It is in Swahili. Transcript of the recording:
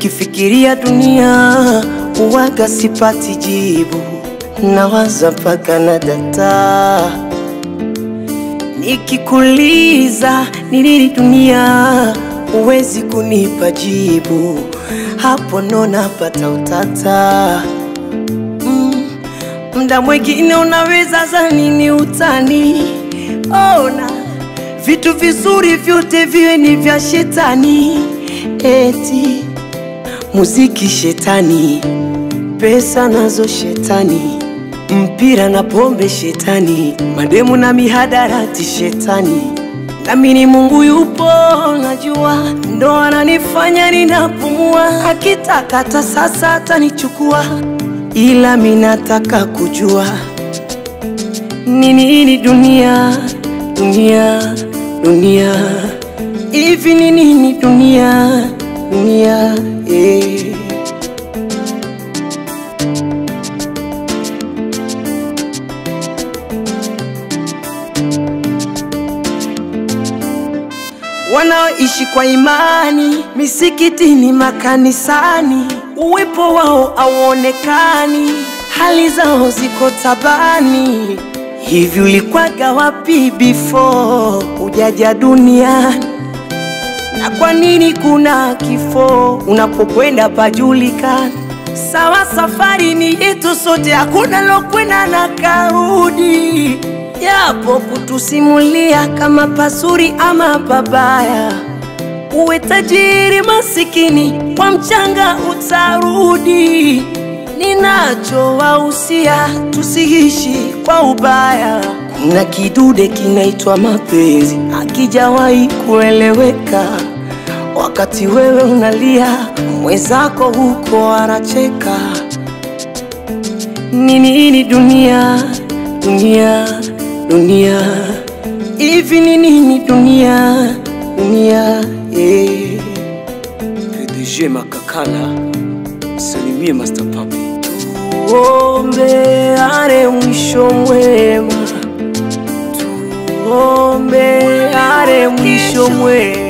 Nikifikiria dunia uwaga sipati jibu, nawaza mpaka na data. Nikikuuliza ni nini dunia, uwezi kunipa jibu, hapo ndo napata utata. Mda mwingine unaweza zani ni utani, ona vitu vizuri vyote viwe ni vya shetani. Eti muziki shetani, pesa nazo shetani, mpira na pombe shetani, mademu na mihadarati shetani. Namini Mungu yupo najua, ndo ananifanya ninapumua. Akitaka hata sasa atanichukua, ila minataka kujua nini dunia, dunia, dunia. Hivi nini dunia, dunia, Wanaoishi kwa imani misikitini, makanisani, uwepo wao hauonekani, hali zao ziko tabani. Hivi ulikuwaga wapi before ujaja duniani? Na kwa nini kuna kifo unapokwenda pajulikana? Sawa, safari ni yetu sote, hakuna lokwenda na karudi. Yapo kutusimulia kama pasuri ama babaya, uwe tajiri masikini, kwa mchanga utarudi. Ninacho wahusia tusiishi kwa ubaya. Kuna kidude kinaitwa mapenzi, hakijawahi kueleweka. Wakati wewe unalia, mwenzako huko anacheka. Nini dunia, dunia, dunia. Hivi nini dunia, dunia, PDG Makakala, salimie Master Papi. Tuombe are mwisho mwema, tuombe are mwisho mwema.